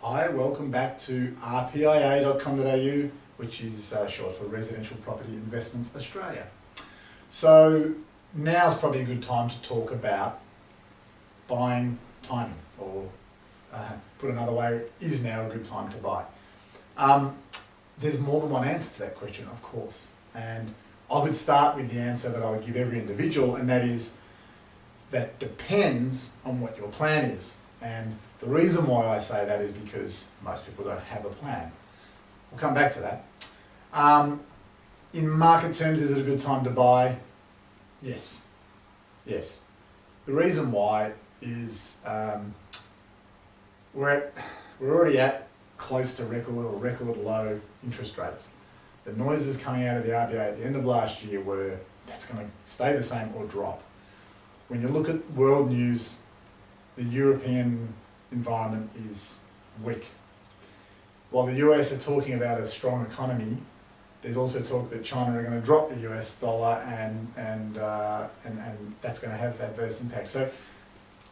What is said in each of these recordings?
Hi, welcome back to rpia.com.au, which is short for Residential Property Investments Australia. So now's probably a good time to talk about buying timing, or put another way, is now a good time to buy? There's more than one answer to that question, of course, and I would start with the answer that I would give every individual, and that is that depends on what your plan is. And the reason why I say that is because most people don't have a plan. We'll come back to that. In market terms, is it a good time to buy? Yes. Yes. The reason why is we're already at close to record low interest rates. The noises coming out of the Rpia at the end of last year were that's going to stay the same or drop. When you look at world news, the European environment is weak. While the US are talking about a strong economy, there's also talk that China are going to drop the US dollar and that's going to have adverse impact. So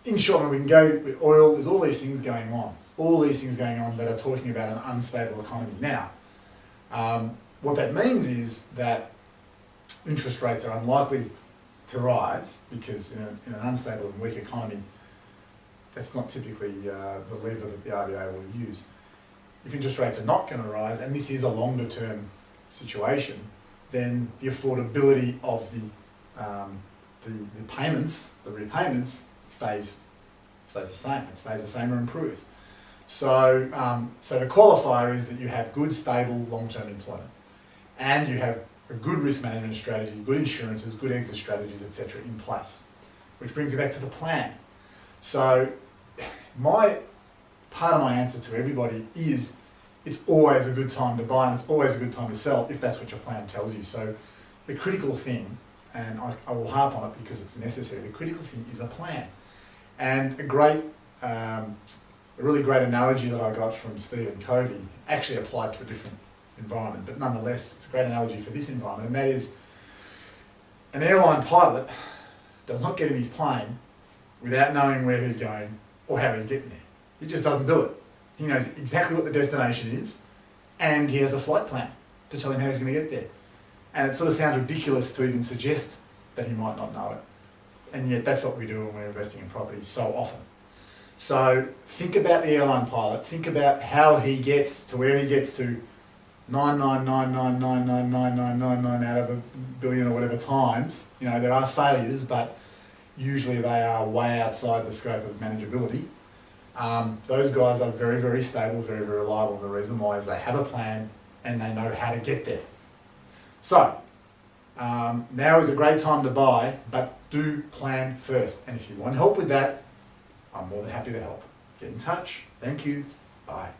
in short, we can go with oil, there's all these things going on. All these things going on that are talking about an unstable economy. Now, what that means is that interest rates are unlikely to rise because in an unstable and weak economy, that's not typically the lever that the RBA will use. If interest rates are not going to rise, and this is a longer term situation, then the affordability of the payments, the repayments, stays the same. It stays the same or improves. So, so the qualifier is that you have good, stable, long-term employment, and you have a good risk management strategy, good insurances, good exit strategies, etc. in place. Which brings you back to the plan. So part of my answer to everybody is it's always a good time to buy and it's always a good time to sell if that's what your plan tells you. So the critical thing, and I will harp on it because it's necessary, the critical thing is a plan. And a really great analogy that I got from Stephen Covey actually applied to a different environment, but nonetheless it's a great analogy for this environment, and that is an airline pilot does not get in his plane without knowing where he's going or how he's getting there. He just doesn't do it. He knows exactly what the destination is, and he has a flight plan to tell him how he's going to get there. And it sort of sounds ridiculous to even suggest that he might not know it. And yet that's what we do when we're investing in property so often. So think about the airline pilot, think about how he gets to where he gets to 999999999 out of a billion or whatever times. You know, there are failures, but usually they are way outside the scope of manageability. Those guys are very, very stable, very, very reliable, and the reason why is they have a plan and they know how to get there. So, now is a great time to buy, but do plan first. And if you want help with that, I'm more than happy to help. Get in touch. Thank you. Bye.